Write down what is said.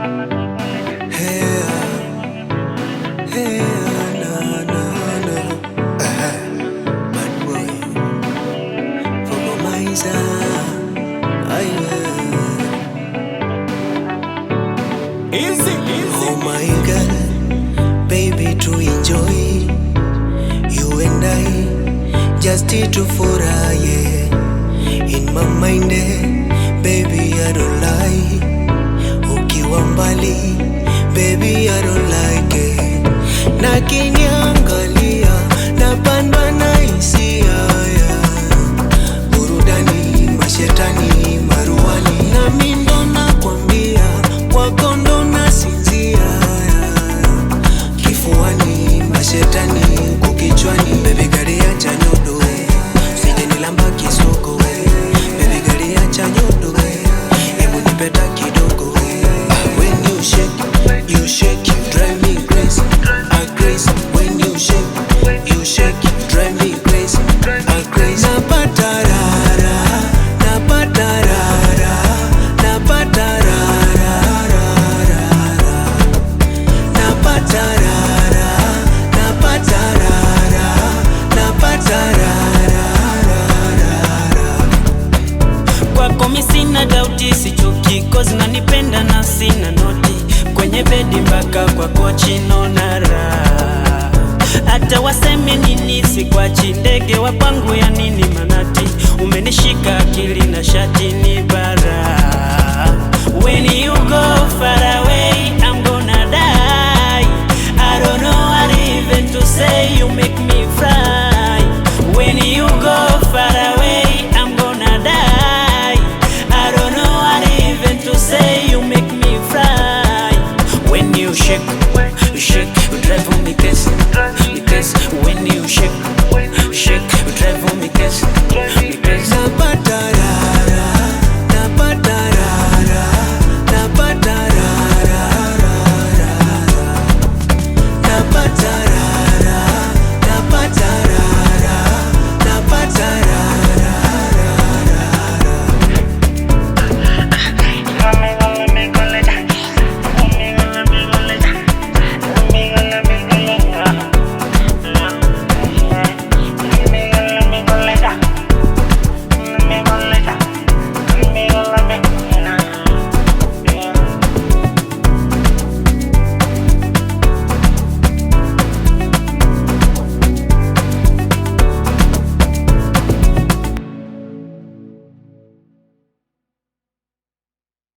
Hey, hey, na na na. Bad boy, Fogo Maiza. Easy. Oh my God, baby, to enjoy you and I, just to furahi in my mind, baby, I don't lie. Ukiwa mbali, baby, I don't like it. Na kiniangalia, napandwa na hisia, burudani, mashetani, maruani. Na mimi ndo nakwambia, kwako ndo nasinzia, kifuani, mashetani, kukichwani. Baby, gari acha nyodo, usije nilamba kisoko, baby, gari acha nyodo, hebu nipeta kidogo. When you shake, you drive me crazy, crazy. When you shake, you drive me crazy, crazy. Napata rara, napata rara, napata rara, napata rara, napata rara, napata rara. Kwako mi sina dauti, sichoki cause nanipenda na sina noti. Kwenye bedi mpaka kwa kochi nona raha. Hata waseme nini sikwachi, ndege wa pangu ya nini manati. Umenishika akili na shati ni bara. When you go far away, I'm gonna die. I don't know what even to say, you make me fly. When you go far away, I'm gonna die. I don't know what even to say, you make me fly. When you shake, you drive on me crazy. When you shake,